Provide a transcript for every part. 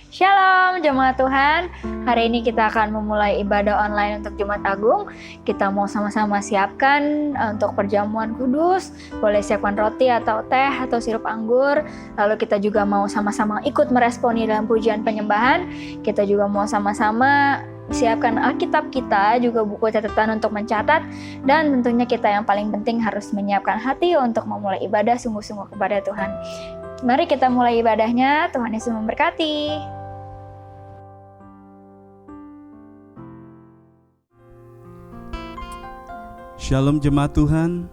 Shalom jemaat Tuhan, hari ini kita akan memulai ibadah online untuk Jumat Agung. Kita mau sama-sama siapkan untuk perjamuan kudus, boleh siapkan roti atau teh atau sirup anggur. Lalu kita juga mau sama-sama ikut meresponi dalam pujian penyembahan. Kita juga mau sama-sama siapkan Alkitab kita, juga buku catatan untuk mencatat. Dan tentunya kita yang paling penting harus menyiapkan hati untuk memulai ibadah sungguh-sungguh kepada Tuhan. Mari kita mulai ibadahnya, Tuhan Yesus memberkati. Shalom jemaat Tuhan.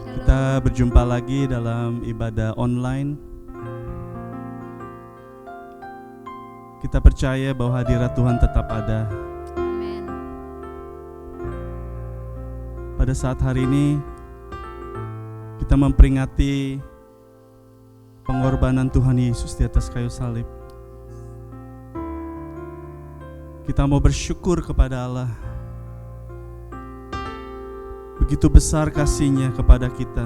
Kita berjumpa lagi dalam ibadah online. Kita percaya bahwa hadirat Tuhan tetap ada. Amin. Pada saat hari ini kita memperingati pengorbanan Tuhan Yesus di atas kayu salib. Kita mau bersyukur kepada Allah. Begitu besar kasih-Nya kepada kita,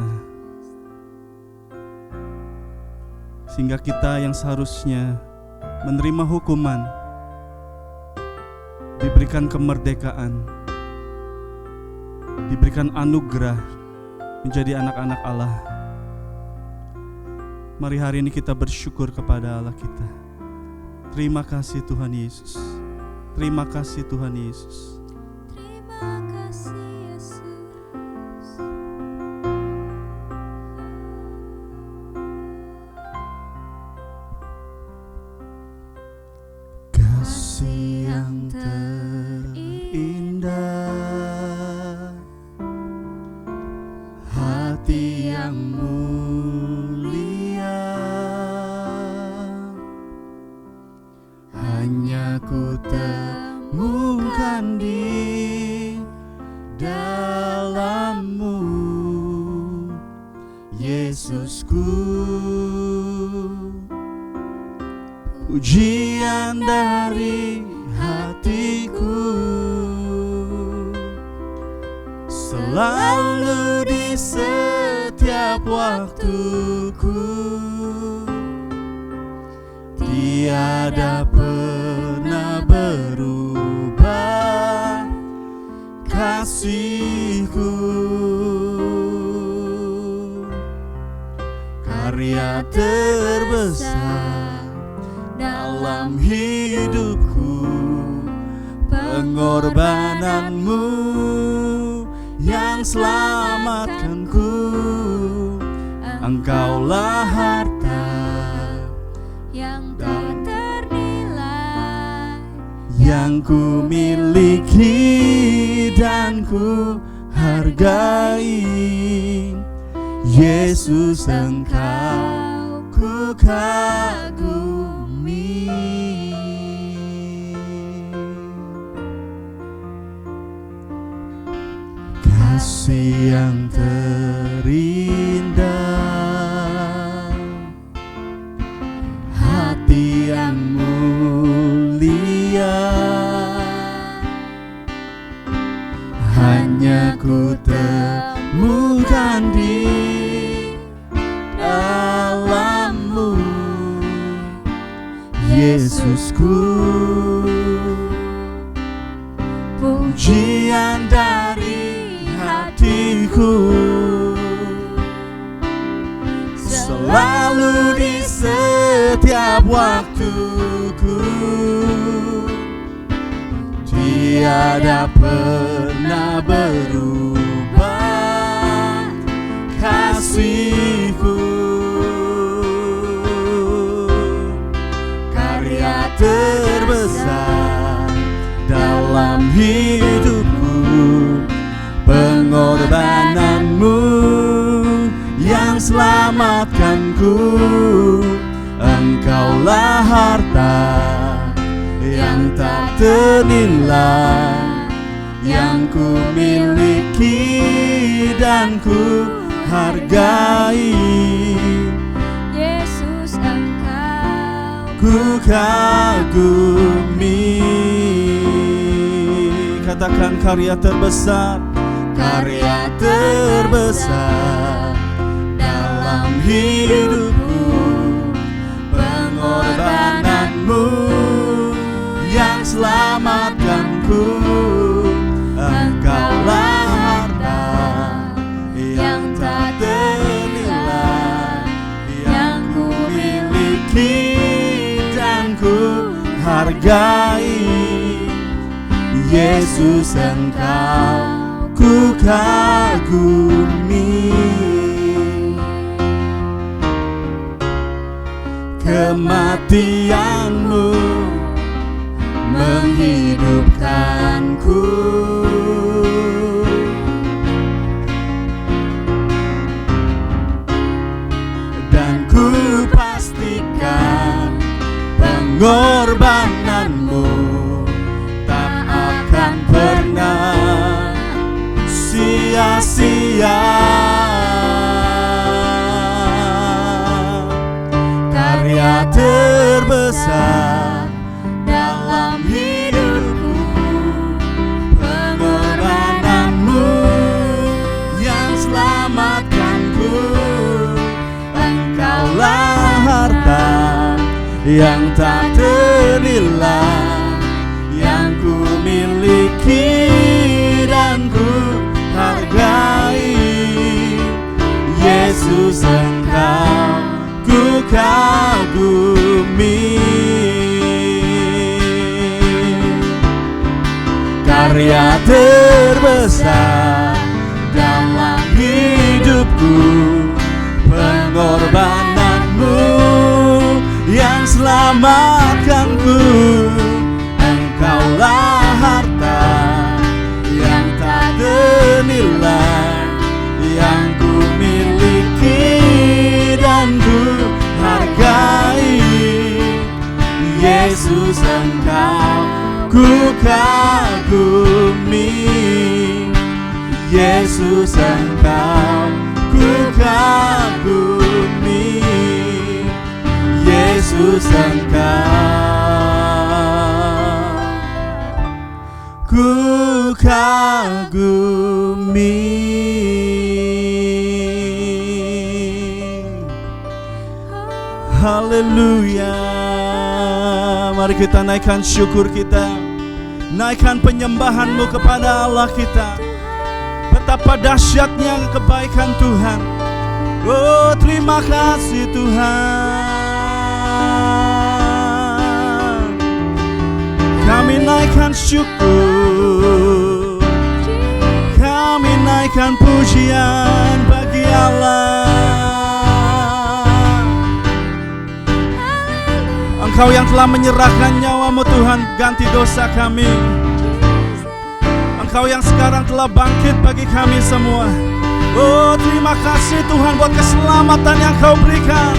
sehingga kita yang seharusnya menerima hukuman diberikan kemerdekaan, diberikan anugerah menjadi anak-anak Allah. Mari hari ini kita bersyukur kepada Allah kita. Terima kasih Tuhan Yesus. Terima kasih Tuhan Yesus. Kasih yang terindah, hati yang mulia, hanya ku temukan di dalam-Mu, Yesusku. Pujian dari hatiku, selalu di setiap waktuku, tiada pernah berubah kasih-Ku. Karya terbesar dalam hidupku, pengorbanan-Mu yang selamatkanku. Engkaulah harta yang tak ternilai, yang ku miliki dan ku hargai. Yesus, Engkau ku kagumi. Kasih yang terindah, hati yang mulia, hanya ku temukan di dalam-Mu, Yesusku. Pujian dari hatiku, selalu di setiap waktuku, tiada pernah berubah kasih-Ku. Karya terbesar dalam hidupku, pengorbanan-Mu yang selamatkanku. Engkaulah harta yang tak ternilai, yang ku miliki dan ku hargai. Yesus, Engkau ku kagumi. Katakan karya terbesar, karya terbesar dalam hidupku, pengorbanan-Mu selamatkanku. Engkaulah harta yang tak ternilai, yang ku miliki dan ku hargai. Yesus, Engkau ku kagumi. Kematian-Mu menghidupkanku, dan ku pastikan pengorbanan-Mu tak akan pernah sia-sia. Karya terbesar dalam hidupku, pengorbanan-Mu yang selamatkanku. Engkaulah harta yang tak ternilai, yang ku miliki dan ku hargai. Yesus, Engkau ku kagumi. Karya terbesar dalam hidupku, pengorbanan-Mu yang selamatkanku. Engkaulah harta yang tak ternilai, yang ku miliki dan ku hargai. Yesus, Engkau ku kagumi. Yesus, Engkau ku kagumi. Yesus, Engkau ku kagumi. Haleluya. Mari kita naikkan syukur kita, naikkan penyembahan-Mu kepada Allah kita. Betapa dahsyatnya kebaikan Tuhan. Oh, terima kasih Tuhan. Kami naikkan syukur, kami naikkan pujian bagi Allah. Engkau yang telah menyerahkan nyawa-Mu Tuhan, ganti dosa kami. Engkau yang sekarang telah bangkit bagi kami semua. Oh, terima kasih Tuhan buat keselamatan yang Kau berikan.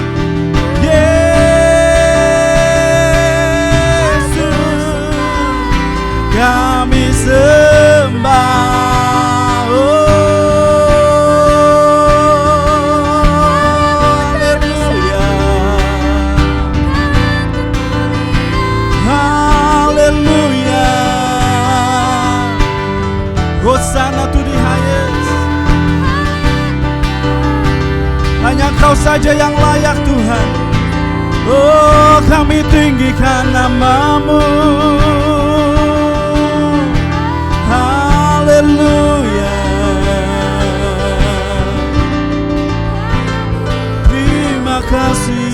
Yesus, kami sembah. Oh, Hosanna to the highest. Hanya Kau saja yang layak Tuhan. Oh, kami tinggikan nama-Mu. Haleluya. Terima kasih.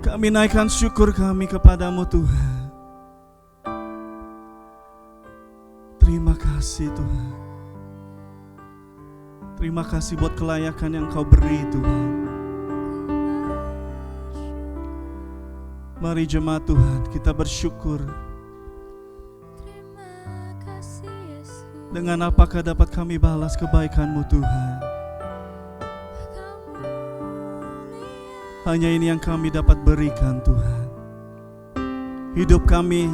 Kami naikkan syukur kami kepadamu Tuhan. Terima kasih Tuhan. Terima kasih buat kelayakan yang Kau beri Tuhan. Mari jemaat Tuhan, kita bersyukur. Dengan apakah dapat kami balas kebaikan-Mu Tuhan? Hanya ini yang kami dapat berikan Tuhan. Hidup kami,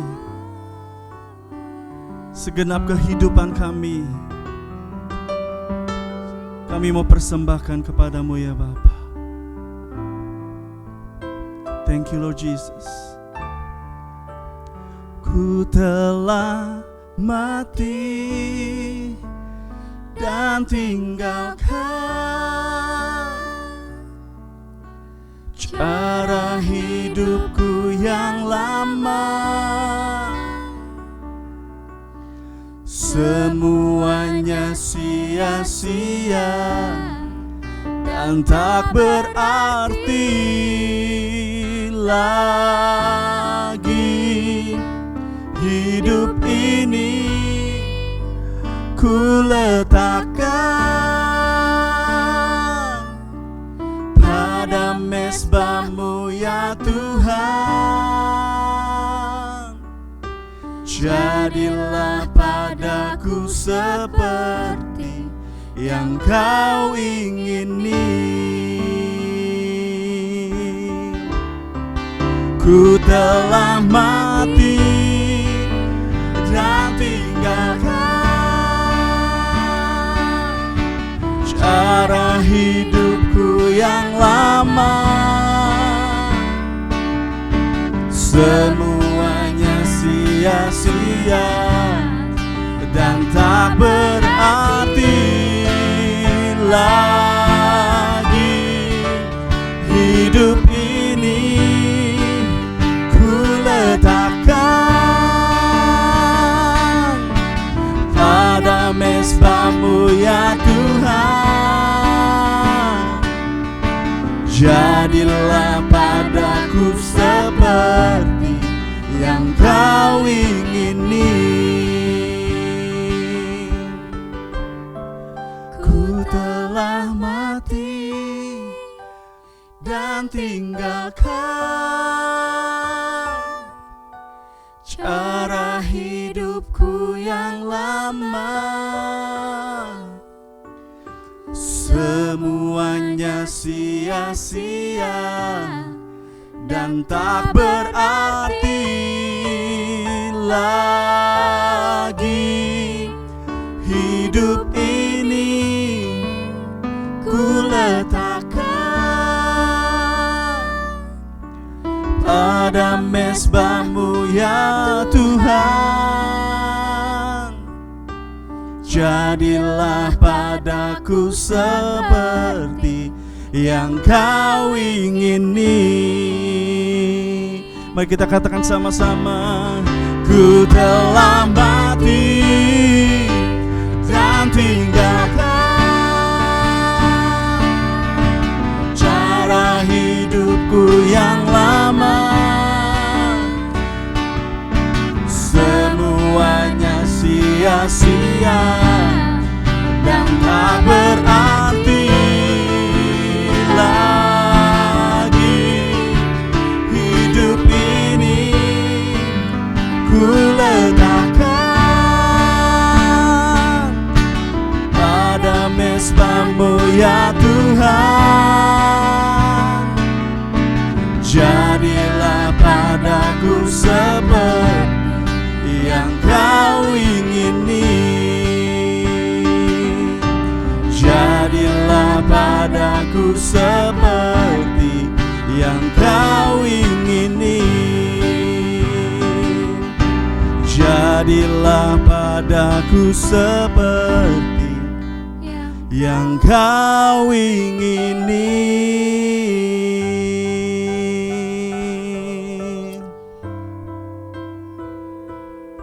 segenap kehidupan kami mau persembahkan kepadamu ya Bapa. Thank you Lord Jesus. Ku telah mati dan tinggalkan cara hidupku yang lama, semuanya sia-sia dan tak berarti lagi. Hidup ini ku letakkan pada mezbah-Mu ya Tuhan. Jadilah padaku seperti yang Kau ingini. Ku telah mati dan tinggalkan cara hidupku yang lama, semuanya sia-sia dan tak berarti lagi. Hidup ini ku letakkan pada mezbah-Mu ya Tuhan. Jadilah padaku seperti yang Kau ingini. Ku telah mati dan tinggalkan cara hidupku yang lama, semuanya sia-sia dan tak berarti lagi. Hidup ini ku letakkan pada mezbah-Mu ya Tuhan. Jadilah padaku seperti yang Kau ingini. Mari kita katakan sama-sama. Ku telah mati dan tinggalkan cara hidupku yang lama, semuanya sia-sia dan tak berarti lagi. Hidup ini ku letakkan pada mezbah-Mu ya Tuhan. Jadilah padaku seperti yang Kau ingini. Jadilah padaku seperti yang Kau ingini. Jadilah padaku seperti yang Kau ingini.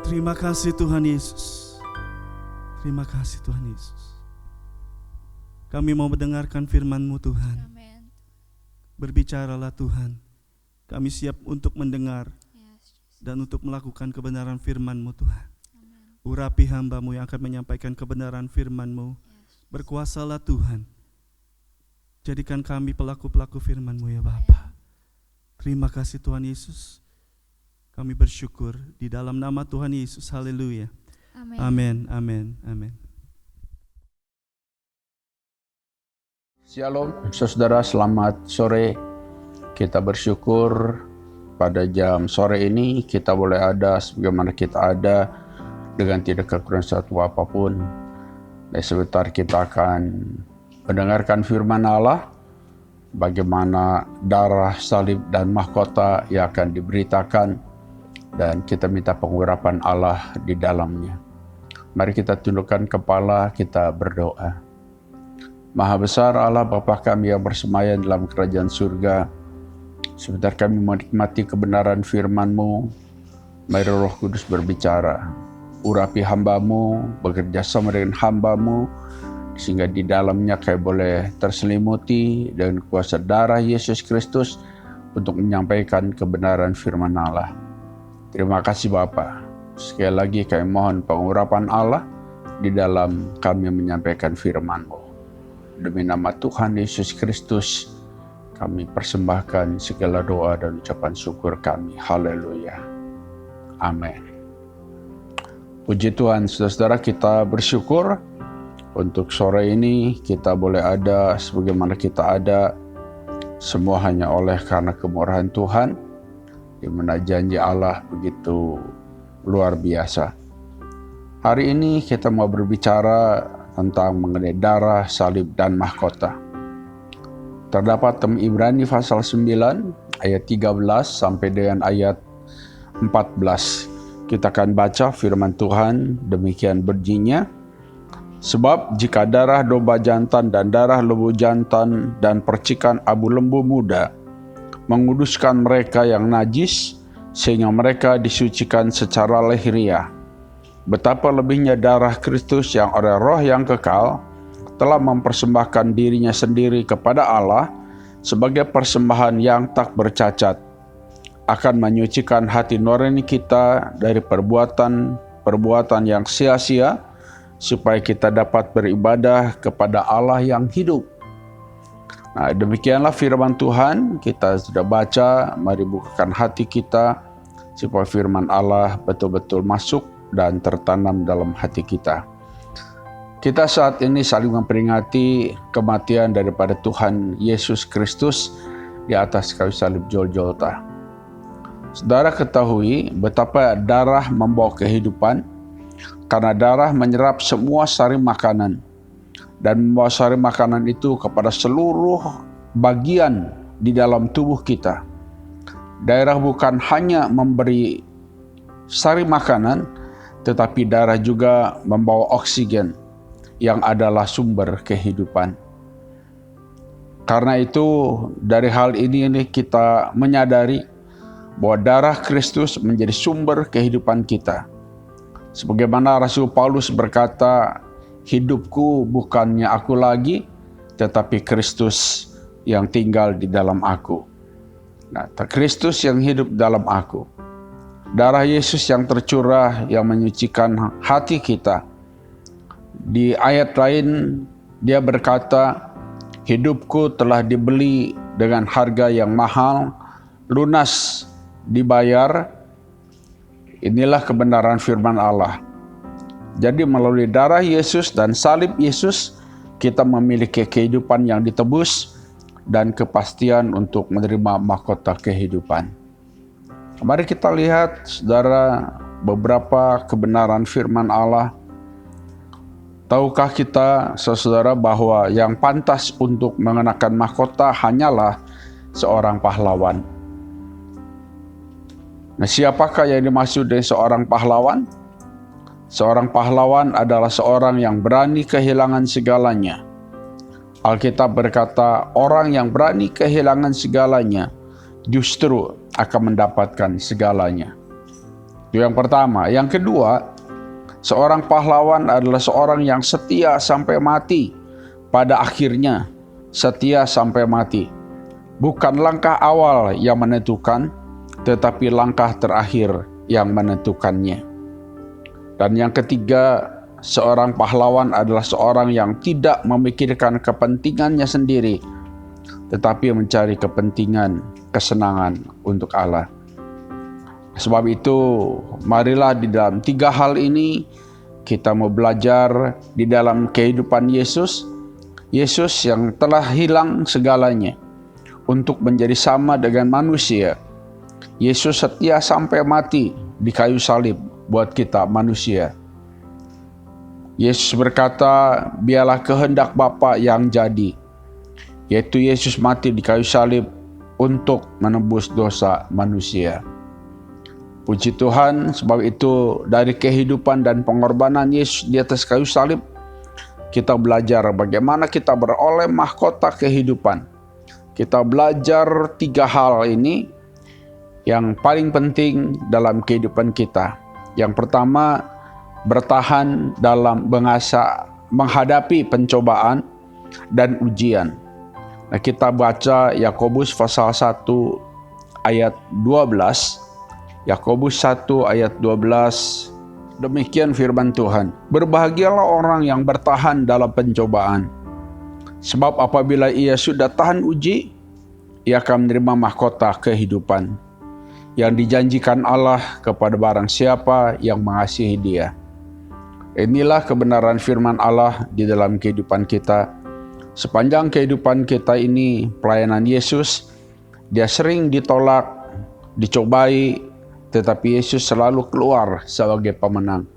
Terima kasih Tuhan Yesus. Terima kasih Tuhan Yesus. Kami mau mendengarkan firman-Mu Tuhan. Amin. Berbicaralah Tuhan. Kami siap untuk mendengar dan untuk melakukan kebenaran firman-Mu Tuhan. Amin. Urapi hamba-Mu yang akan menyampaikan kebenaran firman-Mu. Berkuasalah Tuhan. Jadikan kami pelaku-pelaku firman-Mu ya Bapa. Terima kasih Tuhan Yesus. Kami bersyukur di dalam nama Tuhan Yesus. Haleluya. Amin. Amin. Amin. Amin. Shalom, saudara, selamat sore. Kita bersyukur pada jam sore ini kita boleh ada sebagaimana kita ada dengan tidak kekurangan satu apapun. Dan sebentar kita akan mendengarkan firman Allah, bagaimana darah salib dan mahkota yang akan diberitakan, dan kita minta pengurapan Allah di dalamnya. Mari kita tundukkan kepala, kita berdoa. Maha besar Allah Bapa kami yang bersemayam dalam kerajaan surga, Sebentar kami menikmati kebenaran firman-Mu, mari Roh Kudus berbicara. Urapi hamba-Mu, bekerja sama dengan hamba-Mu, sehingga di dalamnya kami boleh terselimuti dengan kuasa darah Yesus Kristus untuk menyampaikan kebenaran firman Allah. Terima kasih Bapa. Sekali lagi kami mohon pengurapan Allah di dalam kami menyampaikan firman-Mu. Demi nama Tuhan Yesus Kristus, kami persembahkan segala doa dan ucapan syukur kami. Haleluya. Amin. Puji Tuhan, saudara-saudara, kita bersyukur untuk sore ini kita boleh ada sebagaimana kita ada. Semua hanya oleh karena kemurahan Tuhan, di mana janji Allah begitu luar biasa. Hari ini kita mau berbicara tentang mengenai darah, salib, dan mahkota. Terdapat dalam Ibrani pasal 9 ayat 13 sampai dengan ayat 14. Kita akan baca firman Tuhan demikian bunyinya. Sebab jika darah domba jantan dan darah lembu jantan dan percikan abu lembu muda menguduskan mereka yang najis sehingga mereka disucikan secara lahiriah, betapa lebihnya darah Kristus yang oleh Roh yang kekal telah mempersembahkan dirinya sendiri kepada Allah sebagai persembahan yang tak bercacat, akan menyucikan hati nurani kita dari perbuatan yang sia-sia, supaya kita dapat beribadah kepada Allah yang hidup. Nah, demikianlah firman Tuhan. Kita sudah baca, mari bukakan hati kita supaya firman Allah betul-betul masuk dan tertanam dalam hati kita. Kita saat ini saling memperingati kematian daripada Tuhan Yesus Kristus di atas kayu salib Golgota. Saudara ketahui betapa darah membawa kehidupan, karena darah menyerap semua sari makanan dan membawa sari makanan itu kepada seluruh bagian di dalam tubuh kita. Darah bukan hanya memberi sari makanan, tetapi darah juga membawa oksigen yang adalah sumber kehidupan. Karena itu dari hal ini kita menyadari bahwa darah Kristus menjadi sumber kehidupan kita. Sebagaimana Rasul Paulus berkata, hidupku bukannya aku lagi, tetapi Kristus yang tinggal di dalam aku. Nah, Kristus yang hidup dalam aku. Darah Yesus yang tercurah yang menyucikan hati kita. Di ayat lain dia berkata, hidupku telah dibeli dengan harga yang mahal, lunas dibayar. Inilah kebenaran firman Allah. Jadi melalui darah Yesus dan salib Yesus, kita memiliki kehidupan yang ditebus dan kepastian untuk menerima mahkota kehidupan. Mari kita lihat, saudara, beberapa kebenaran firman Allah. Tahukah kita, saudara, bahwa yang pantas untuk mengenakan mahkota hanyalah seorang pahlawan? Nah, siapakah yang dimaksud dari seorang pahlawan? Seorang pahlawan adalah seorang yang berani kehilangan segalanya. Alkitab berkata, orang yang berani kehilangan segalanya justru akan mendapatkan segalanya. Itu yang pertama. Yang kedua, seorang pahlawan adalah seorang yang setia sampai mati. Pada akhirnya, setia sampai mati. Bukan langkah awal yang menentukan, tetapi langkah terakhir yang menentukannya. Dan yang ketiga, seorang pahlawan adalah seorang yang tidak memikirkan kepentingannya sendiri, tetapi mencari kepentingan, kesenangan untuk Allah. Sebab itu, marilah di dalam 3 hal ini kita mau belajar di dalam kehidupan Yesus. Yesus yang telah hilang segalanya untuk menjadi sama dengan manusia. Yesus setia sampai mati di kayu salib buat kita manusia. Yesus berkata, biarlah kehendak Bapa yang jadi, yaitu Yesus mati di kayu salib untuk menebus dosa manusia. Puji Tuhan, sebab itu dari kehidupan dan pengorbanan Yesus di atas kayu salib, kita belajar bagaimana kita beroleh mahkota kehidupan. kita belajar 3 hal ini yang paling penting dalam kehidupan kita. Yang pertama, bertahan dalam menghadapi pencobaan dan ujian. Nah, kita baca Yakobus pasal 1 ayat 12. Yakobus 1 ayat 12. Demikian firman Tuhan. Berbahagialah orang yang bertahan dalam pencobaan. Sebab apabila ia sudah tahan uji, ia akan menerima mahkota kehidupan yang dijanjikan Allah kepada barang siapa yang mengasihi Dia. Inilah kebenaran firman Allah di dalam kehidupan kita. Sepanjang kehidupan kita ini pelayanan Yesus, Dia sering ditolak, dicobai, tetapi Yesus selalu keluar sebagai pemenang.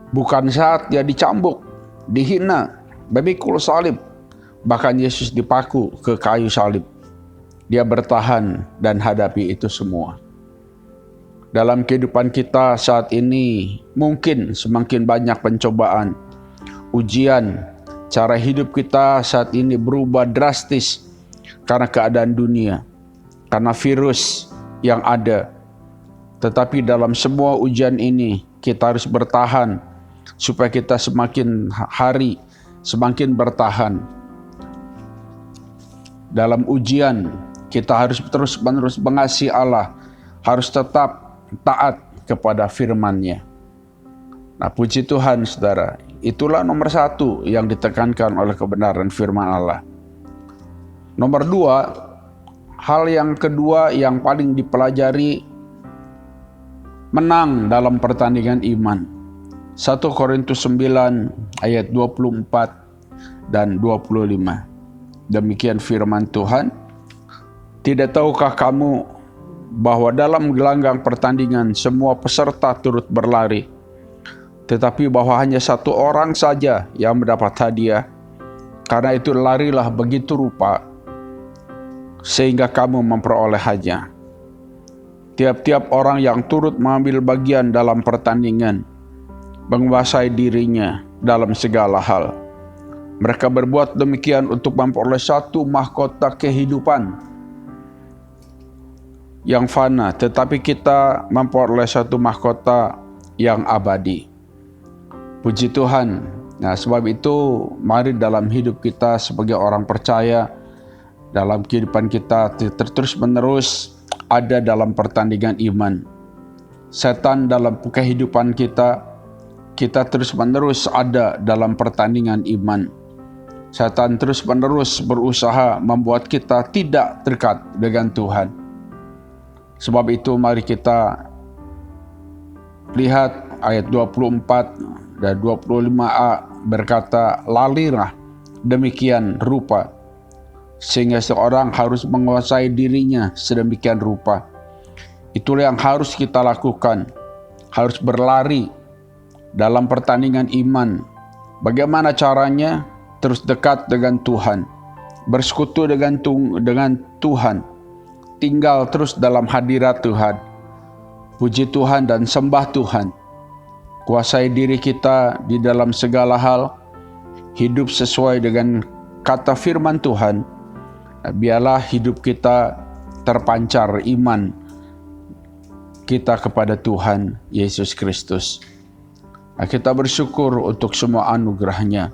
Bukan saat Dia dicambuk, dihina, memikul salib, bahkan Yesus dipaku ke kayu salib. Dia bertahan dan hadapi itu semua. Dalam kehidupan kita saat ini, mungkin semakin banyak pencobaan, ujian. Cara hidup kita saat ini berubah drastis karena keadaan dunia, karena virus yang ada. Tetapi dalam semua ujian ini, kita harus bertahan supaya kita semakin hari semakin bertahan. Dalam ujian, kita harus terus-menerus mengasihi Allah, harus tetap taat kepada firman-Nya. Nah, puji Tuhan, saudara, itulah nomor 1 yang ditekankan oleh kebenaran firman Allah. Nomor 2, hal yang kedua yang paling dipelajari, menang dalam pertandingan iman. 1 Korintus 9 ayat 24 dan 25. Demikian firman Tuhan. Tidak tahukah kamu bahwa dalam gelanggang pertandingan semua peserta turut berlari, tetapi bahwa hanya 1 orang saja yang mendapat hadiah? Karena itu larilah begitu rupa, sehingga kamu memperoleh-nya. Tiap-tiap orang yang turut mengambil bagian dalam pertandingan menguasai dirinya dalam segala hal. Mereka berbuat demikian untuk memperoleh 1 mahkota kehidupan yang fana, tetapi kita memperoleh 1 mahkota yang abadi. Puji Tuhan. Nah, sebab itu mari dalam hidup kita sebagai orang percaya, dalam kehidupan kita terus-menerus ada dalam pertandingan iman. Setan dalam kehidupan kita terus-menerus ada dalam pertandingan iman. Setan terus-menerus berusaha membuat kita tidak dekat dengan Tuhan. Sebab itu mari kita lihat ayat 24 dan 25a berkata, lalilah demikian rupa, sehingga seorang harus menguasai dirinya sedemikian rupa. Itulah yang harus kita lakukan, harus berlari dalam pertandingan iman. Bagaimana caranya? Terus dekat dengan Tuhan, bersekutu dengan Tuhan, tinggal terus dalam hadirat Tuhan. Puji Tuhan dan sembah Tuhan. Kuasai diri kita di dalam segala hal, hidup sesuai dengan kata firman Tuhan. Biarlah hidup kita terpancar iman kita kepada Tuhan Yesus Kristus. Kita bersyukur untuk semua anugerah-Nya,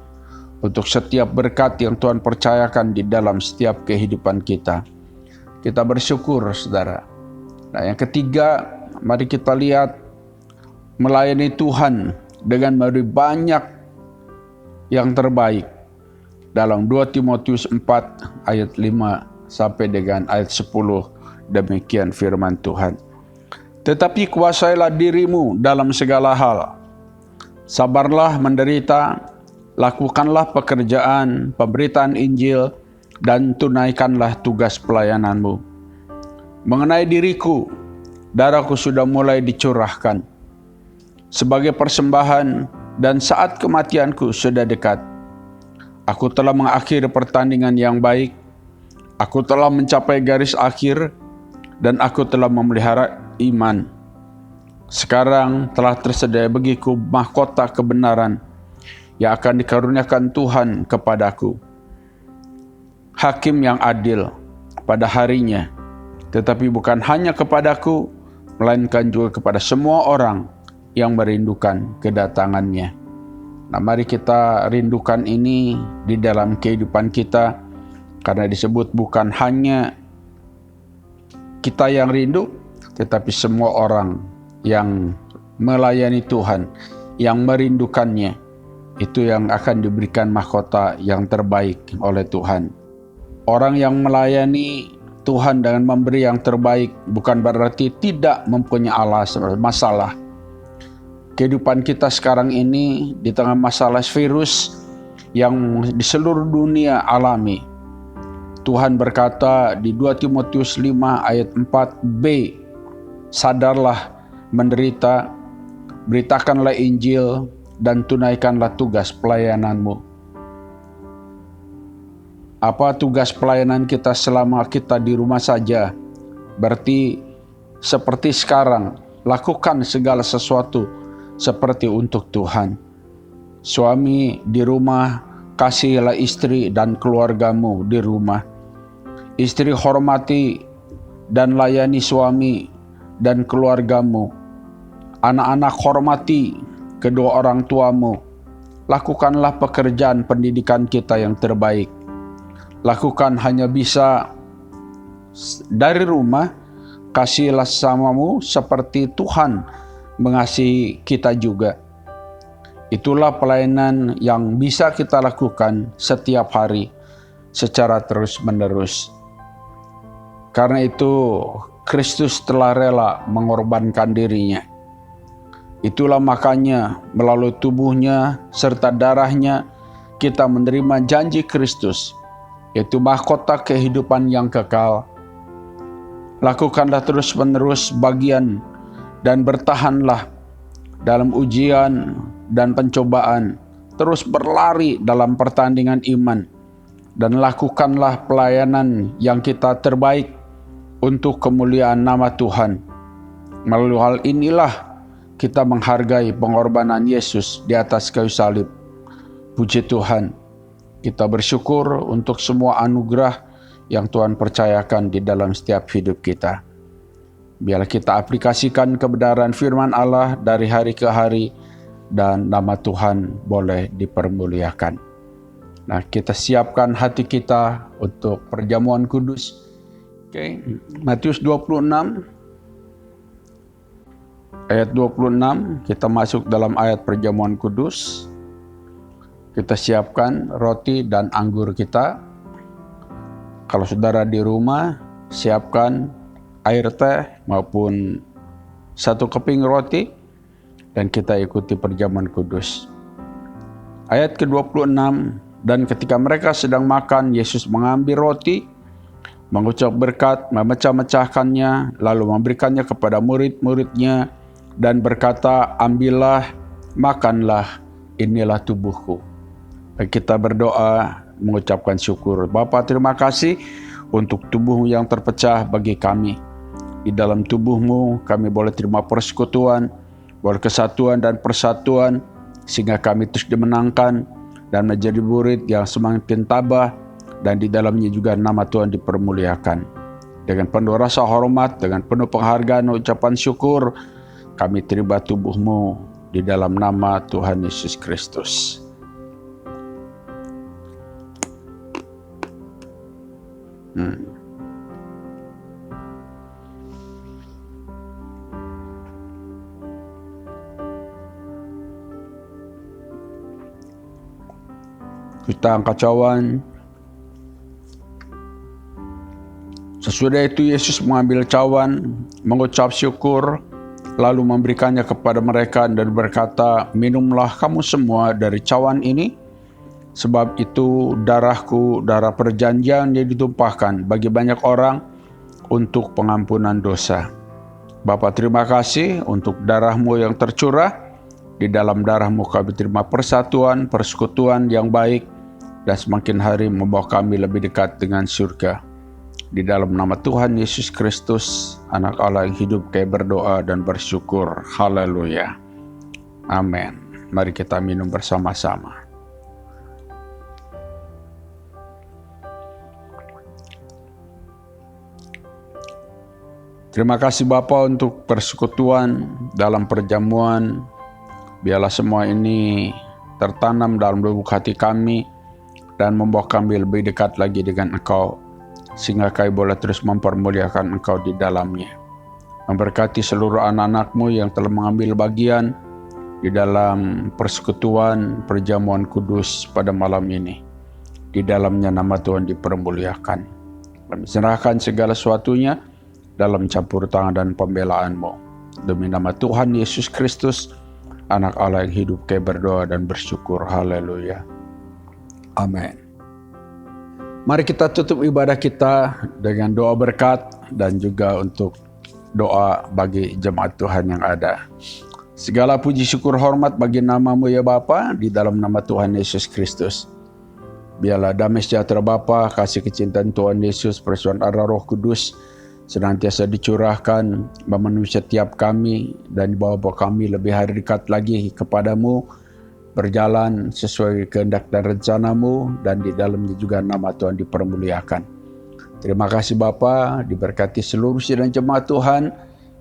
untuk setiap berkat yang Tuhan percayakan di dalam setiap kehidupan kita. Kita bersyukur, saudara. Nah, yang ketiga, mari kita lihat melayani Tuhan dengan memberi banyak yang terbaik. Dalam 2 Timotius 4 ayat 5 sampai dengan ayat 10, demikian firman Tuhan. Tetapi kuasailah dirimu dalam segala hal. Sabarlah menderita, lakukanlah pekerjaan, pemberitaan Injil, dan tunaikanlah tugas pelayananmu. Mengenai diriku, darahku sudah mulai dicurahkan sebagai persembahan, dan saat kematianku sudah dekat. Aku telah mengakhiri pertandingan yang baik, aku telah mencapai garis akhir, dan aku telah memelihara iman. Sekarang telah tersedia bagiku mahkota kebenaran yang akan dikaruniakan Tuhan kepadaku. hakim yang adil pada harinya, tetapi bukan hanya kepadaku, melainkan juga kepada semua orang yang merindukan kedatangannya. Nah, mari kita rindukan ini di dalam kehidupan kita, karena disebut bukan hanya kita yang rindu, tetapi semua orang yang melayani Tuhan, yang merindukannya, itu yang akan diberikan mahkota yang terbaik oleh Tuhan. Orang yang melayani Tuhan dengan memberi yang terbaik bukan berarti tidak mempunyai masalah. Kehidupan kita sekarang ini di tengah masalah virus yang di seluruh dunia alami. Tuhan berkata di 2 Timotius 5 ayat 4b, sadarlah menderita, beritakanlah Injil, dan tunaikanlah tugas pelayananmu. Apa tugas pelayanan kita selama kita di rumah saja? Berarti seperti sekarang, lakukan segala sesuatu seperti untuk Tuhan. Suami di rumah, kasihilah istri dan keluargamu di rumah. Istri hormati dan layani suami dan keluargamu. Anak-anak hormati kedua orang tuamu. Lakukanlah pekerjaan pendidikan kita yang terbaik. Lakukan hanya bisa dari rumah. Kasihilah sesamamu seperti Tuhan mengasihi kita juga. Itulah pelayanan yang bisa kita lakukan setiap hari secara terus-menerus. Karena itu Kristus telah rela mengorbankan dirinya. Itulah makanya melalui tubuhnya serta darahnya kita menerima janji Kristus, yaitu mahkota kehidupan yang kekal. Lakukanlah terus-menerus bagian dan bertahanlah dalam ujian dan pencobaan. Terus berlari dalam pertandingan iman. Dan lakukanlah pelayanan yang kita terbaik untuk kemuliaan nama Tuhan. Melalui hal inilah kita menghargai pengorbanan Yesus di atas kayu salib. Puji Tuhan. Kita bersyukur untuk semua anugerah yang Tuhan percayakan di dalam setiap hidup kita. Biarlah kita aplikasikan kebenaran firman Allah dari hari ke hari dan nama Tuhan boleh dipermuliakan. Nah, kita siapkan hati kita untuk perjamuan kudus. Oke, Matius 26 ayat 26, kita masuk dalam ayat perjamuan kudus. Kita siapkan roti dan anggur kita. Kalau saudara di rumah, siapkan air teh maupun 1 keping roti dan kita ikuti perjamuan kudus. Ayat ke-26, dan ketika mereka sedang makan, Yesus mengambil roti, mengucap berkat, memecah-mecahkannya, lalu memberikannya kepada murid-muridnya dan berkata, ambillah, makanlah, inilah tubuhku. Dan kita berdoa mengucapkan syukur. Bapa, terima kasih untuk tubuh yang terpecah bagi kami. Di dalam tubuhmu kami boleh terima persekutuan, boleh kesatuan dan persatuan, sehingga kami terus dimenangkan dan menjadi murid yang semakin tabah, dan di dalamnya juga nama Tuhan dipermuliakan. Dengan penuh rasa hormat, dengan penuh penghargaan, ucapan syukur, kami terima tubuhmu di dalam nama Tuhan Yesus Kristus. Kita angkat cawan. Sesudah itu Yesus mengambil cawan, mengucap syukur, lalu memberikannya kepada mereka dan berkata, minumlah kamu semua dari cawan ini, sebab itu darahku, darah perjanjian yang ditumpahkan bagi banyak orang untuk pengampunan dosa. Bapa, terima kasih untuk darahmu yang tercurah. Di dalam darahmu kami terima persatuan, persekutuan yang baik, dan semakin hari membawa kami lebih dekat dengan surga. Di dalam nama Tuhan Yesus Kristus, Anak Allah yang hidup, kami berdoa dan bersyukur. Haleluya. Amin. Mari kita minum bersama-sama. Terima kasih Bapa untuk persekutuan dalam perjamuan. Biarlah semua ini tertanam dalam lubuk hati kami dan membawa kami lebih dekat lagi dengan Engkau, sehingga kami boleh terus mempermuliakan Engkau di dalamnya. Memberkati seluruh anak-anak-Mu yang telah mengambil bagian di dalam persekutuan perjamuan kudus pada malam ini. Di dalamnya nama Tuhan dipermuliakan. Kami serahkan segala sesuatunya dalam campur tangan dan pembelaan-Mu. Demi nama Tuhan Yesus Kristus, Anak Allah yang hidup, kami berdoa dan bersyukur. Haleluya. Amin. Mari kita tutup ibadah kita dengan doa berkat dan juga untuk doa bagi jemaat Tuhan yang ada. Segala puji syukur hormat bagi nama-Mu ya Bapa, di dalam nama Tuhan Yesus Kristus. Biarlah damai sejahtera Bapa, kasih kecintaan Tuhan Yesus, persekutuan Allah Roh Kudus senantiasa dicurahkan memenuhi setiap kami dan bawa kami lebih hari dekat lagi kepadamu, berjalan sesuai kehendak dan rencana-Mu, dan di dalamnya juga nama Tuhan dipermuliakan. Terima kasih Bapa, diberkati seluruh sidang jemaat Tuhan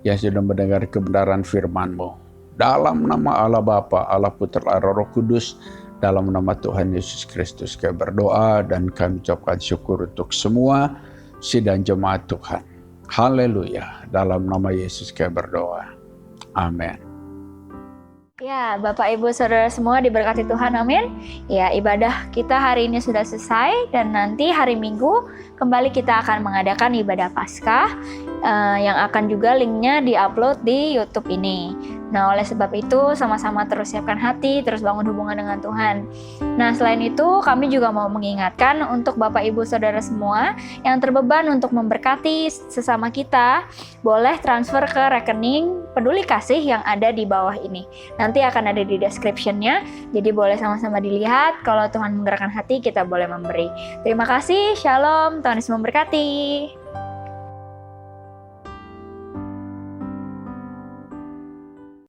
yang sudah mendengar kebenaran firman-Mu. Dalam nama Allah Bapa, Allah Putra, Allah Roh Kudus, dalam nama Tuhan Yesus Kristus kami berdoa dan kami ucapkan syukur untuk semua sidang jemaat Tuhan. Haleluya. Dalam nama Yesus kami berdoa. Amin. Ya, Bapak Ibu Saudara semua diberkati Tuhan, amin. Ya, ibadah kita hari ini sudah selesai dan nanti hari Minggu kembali kita akan mengadakan ibadah Paskah yang akan juga linknya diupload di YouTube ini. Nah, oleh sebab itu sama-sama terus siapkan hati, terus bangun hubungan dengan Tuhan. Nah, selain itu kami juga mau mengingatkan untuk Bapak Ibu Saudara semua yang terbeban untuk memberkati sesama kita, boleh transfer ke rekening Peduli Kasih yang ada di bawah ini. Nanti akan ada di description-nya, jadi boleh sama-sama dilihat. Kalau Tuhan menggerakkan hati, kita boleh memberi. Terima kasih, Shalom, Tuhan Yesus memberkati.